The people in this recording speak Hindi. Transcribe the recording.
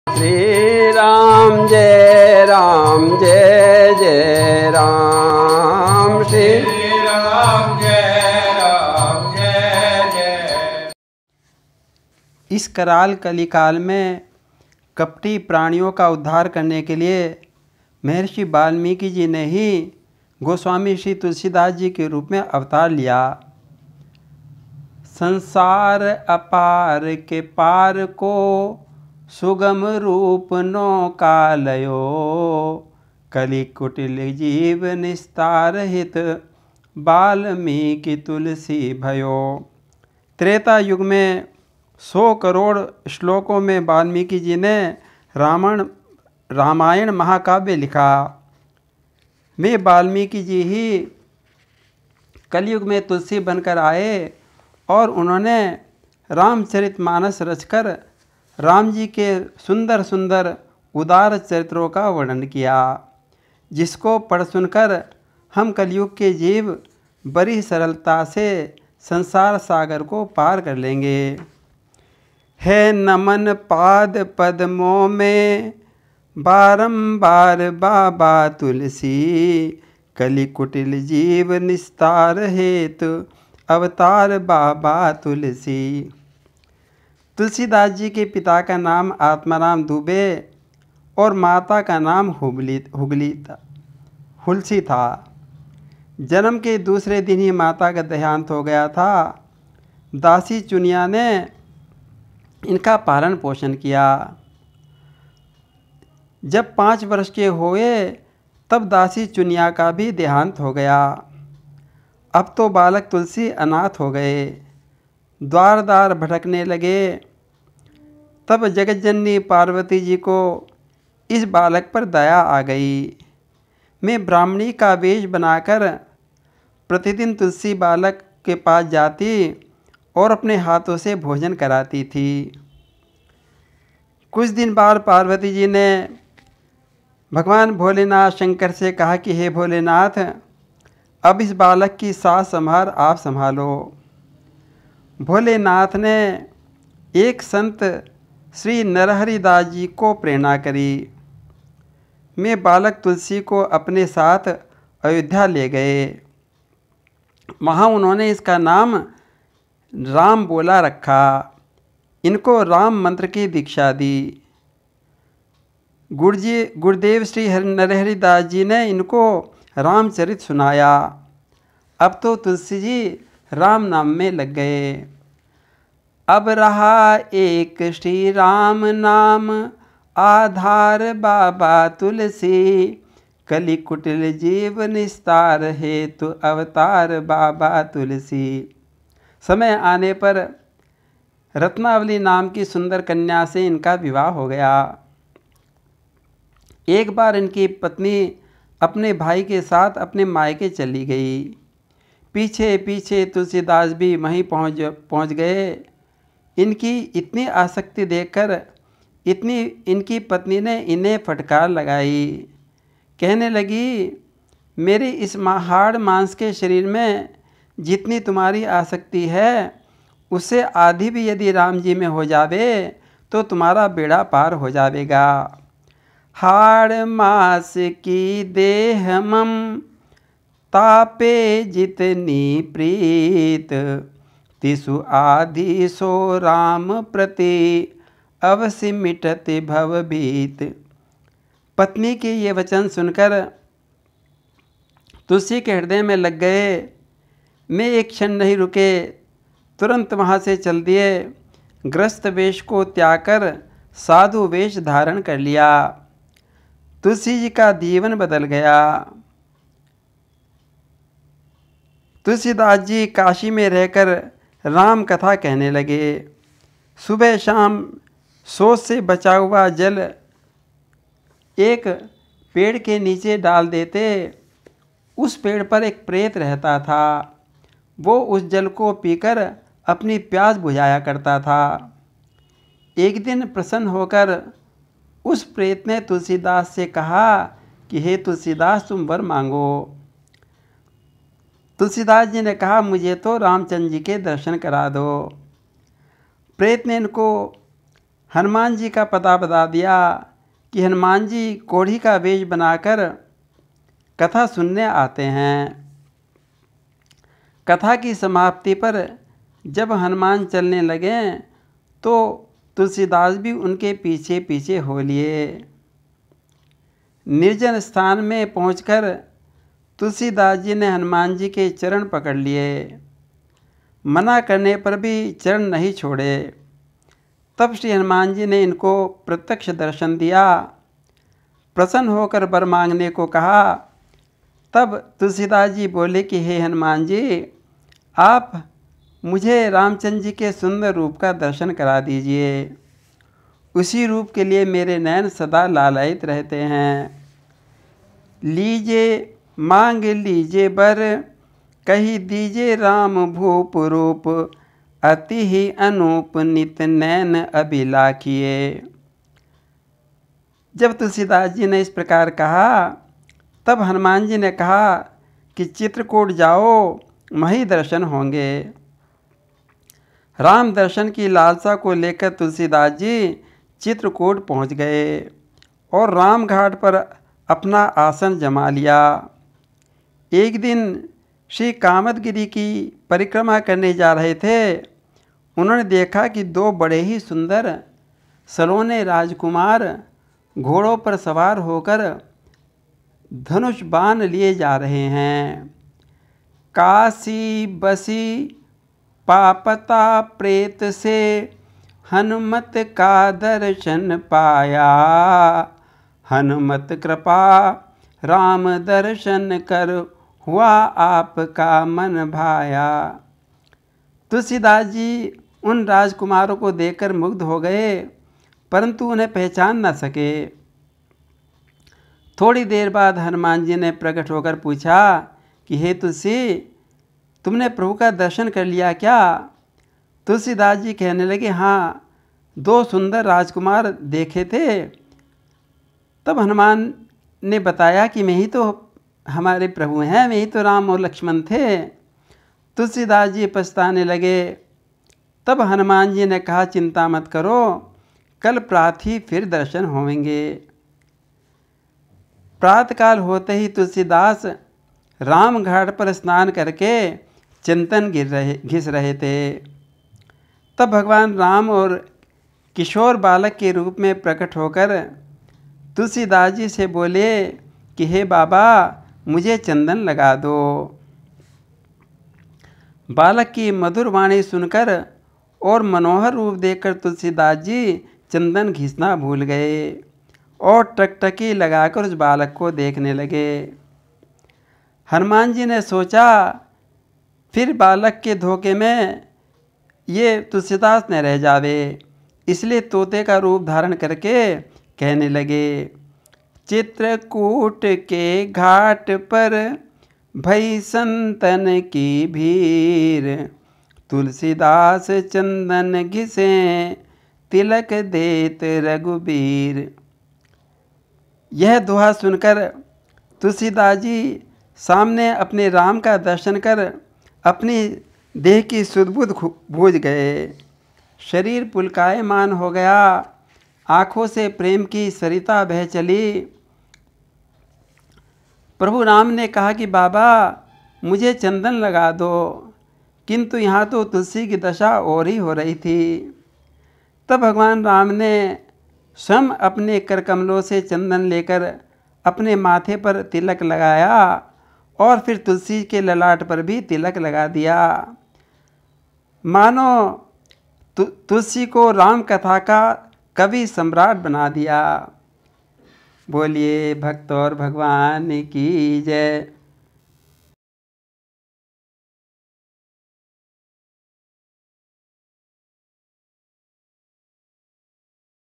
श्री राम जय जय राम श्री राम जय जय। इस कराल कलिकाल में कपटी प्राणियों का उद्धार करने के लिए महर्षि वाल्मीकि जी ने ही गोस्वामी श्री तुलसीदास जी के रूप में अवतार लिया। संसार अपार के पार को सुगम रूप नौकालयो, कलि कुटिल जीव निस्तार हित वाल्मीकि तुलसी भयो। त्रेता युग में 100 करोड़ श्लोकों में वाल्मीकि जी ने रामायण महाकाव्य लिखा। वे वाल्मीकि जी ही कलयुग में तुलसी बनकर आए और उन्होंने रामचरितमानस रचकर राम जी के सुंदर सुंदर उदार चरित्रों का वर्णन किया, जिसको पढ़ सुनकर हम कलयुग के जीव बड़ी सरलता से संसार सागर को पार कर लेंगे। है नमन पाद पद्मों में बारंबार बाबा तुलसी, कलि कुटिल जीव निस्तार हेतु अवतार बाबा तुलसी। तुलसीदास जी के पिता का नाम आत्माराम दुबे और माता का नाम हुलसी था। जन्म के दूसरे दिन ही माता का देहांत हो गया था। दासी चुनिया ने इनका पालन पोषण किया। जब 5 वर्ष के हुए तब दासी चुनिया का भी देहांत हो गया। अब तो बालक तुलसी अनाथ हो गए, द्वार द्वार भटकने लगे। तब जगतजननी पार्वती जी को इस बालक पर दया आ गई। मैं ब्राह्मणी का वेश बनाकर प्रतिदिन तुलसी बालक के पास जाती और अपने हाथों से भोजन कराती थी। कुछ दिन बाद पार्वती जी ने भगवान भोलेनाथ शंकर से कहा कि हे भोलेनाथ, अब इस बालक की सास संभार आप संभालो। भोलेनाथ ने एक संत श्री नरहरिदास जी को प्रेरणा करी। मैं बालक तुलसी को अपने साथ अयोध्या ले गए। वहाँ उन्होंने इसका नाम राम बोला रखा। इनको राम मंत्र की दीक्षा दी। गुरुदेव श्री नरहरिदास जी ने इनको रामचरित सुनाया। अब तो तुलसी जी राम नाम में लग गए। अब रहा एक श्री राम नाम आधार बाबा तुलसी, कलि कुटिल जीव निस्तार हेतु अवतार बाबा तुलसी। समय आने पर रत्नावली नाम की सुंदर कन्या से इनका विवाह हो गया। एक बार इनकी पत्नी अपने भाई के साथ अपने मायके चली गई। पीछे पीछे तुलसीदास भी वहीं पहुंच गए। इनकी इतनी आसक्ति देखकर इनकी पत्नी ने इन्हें फटकार लगाई। कहने लगी, मेरे इस हाड़ मांस के शरीर में जितनी तुम्हारी आसक्ति है, उससे आधी भी यदि राम जी में हो जावे तो तुम्हारा बेड़ा पार हो जाएगा। हाड़ मास की देह मम तापे जितनी प्रीत, तिसु आदि सो राम प्रति अवश्य मिटते भवभीत। पत्नी के ये वचन सुनकर तुलसी के हृदय में लग गए। मैं एक क्षण नहीं रुके, तुरंत वहाँ से चल दिए। ग्रस्त वेश को त्याग कर साधु वेश धारण कर लिया। तुलसी जी का जीवन बदल गया। तुलसीदास जी काशी में रहकर राम कथा कहने लगे। सुबह शाम सोच से बचा हुआ जल एक पेड़ के नीचे डाल देते। उस पेड़ पर एक प्रेत रहता था। वो उस जल को पीकर अपनी प्यास बुझाया करता था। एक दिन प्रसन्न होकर उस प्रेत ने तुलसीदास से कहा कि हे तुलसीदास, तुम वर मांगो। तुलसीदास जी ने कहा, मुझे तो रामचंद्र जी के दर्शन करा दो। प्रेत ने इनको हनुमान जी का पता बता दिया कि हनुमान जी कोढ़ी का वेश बनाकर कथा सुनने आते हैं। कथा की समाप्ति पर जब हनुमान चलने लगे तो तुलसीदास भी उनके पीछे पीछे हो लिए। निर्जन स्थान में पहुंचकर तुलसीदास जी ने हनुमान जी के चरण पकड़ लिए। मना करने पर भी चरण नहीं छोड़े। तब श्री हनुमान जी ने इनको प्रत्यक्ष दर्शन दिया। प्रसन्न होकर वर मांगने को कहा। तब तुलसीदास जी बोले कि हे हनुमान जी, आप मुझे रामचंद्र जी के सुंदर रूप का दर्शन करा दीजिए। उसी रूप के लिए मेरे नयन सदा लालायित रहते हैं। लीजिए मांग लीजिए बर, कही दीजिए राम भूप रूप, अति ही अनूप नित नैन अभिलाखिए। जब तुलसीदास जी ने इस प्रकार कहा तब हनुमान जी ने कहा कि चित्रकूट जाओ, वहीं दर्शन होंगे। राम दर्शन की लालसा को लेकर तुलसीदास जी चित्रकूट पहुंच गए और राम घाट पर अपना आसन जमा लिया। एक दिन श्री कामदगिरी की परिक्रमा करने जा रहे थे। उन्होंने देखा कि दो बड़े ही सुंदर सलोने राजकुमार घोड़ों पर सवार होकर धनुष बाण लिए जा रहे हैं। काशी बसी पापता प्रेत से हनुमत का दर्शन पाया, हनुमत कृपा राम दर्शन कर हुआ आपका मन भाया। तुलसीदास जी उन राजकुमारों को देखकर मुग्ध हो गए, परंतु उन्हें पहचान न सके। थोड़ी देर बाद हनुमान जी ने प्रकट होकर पूछा कि हे तुलसी, तुमने प्रभु का दर्शन कर लिया क्या? तुलसीदास जी कहने लगे, हाँ, दो सुंदर राजकुमार देखे थे। तब हनुमान ने बताया कि मैं ही तो हमारे प्रभु हैं, मैं ही तो राम और लक्ष्मण थे। तुलसीदास जी पछताने लगे। तब हनुमान जी ने कहा, चिंता मत करो, कल प्रातः फिर दर्शन होंगे। प्रातःकाल होते ही तुलसीदास राम घाट पर स्नान करके चिंतन घिस रहे थे। तब भगवान राम और किशोर बालक के रूप में प्रकट होकर तुलसीदास जी से बोले कि हे बाबा, मुझे चंदन लगा दो। बालक की मधुर वाणी सुनकर और मनोहर रूप देखकर तुलसीदास जी चंदन घिसना भूल गए और टकटकी लगाकर उस बालक को देखने लगे। हनुमान जी ने सोचा फिर बालक के धोखे में ये तुलसीदास न रह जावे, इसलिए तोते का रूप धारण करके कहने लगे, चित्रकूट के घाट पर भई संतन की भीड़, तुलसीदास चंदन घिसे तिलक देत रघुबीर। यह दोहा सुनकर तुलसीदास जी सामने अपने राम का दर्शन कर अपनी देह की सुध-बुध भूल गए। शरीर पुलकायमान हो गया, आँखों से प्रेम की सरिता बह चली। प्रभु राम ने कहा कि बाबा, मुझे चंदन लगा दो, किंतु यहाँ तो तुलसी की दशा और ही हो रही थी। तब भगवान राम ने स्वयं अपने कर कमलों से चंदन लेकर अपने माथे पर तिलक लगाया और फिर तुलसी के ललाट पर भी तिलक लगा दिया। मानो तुलसी को राम कथा का कवि सम्राट बना दिया। बोलिए भक्त और भगवान की जय।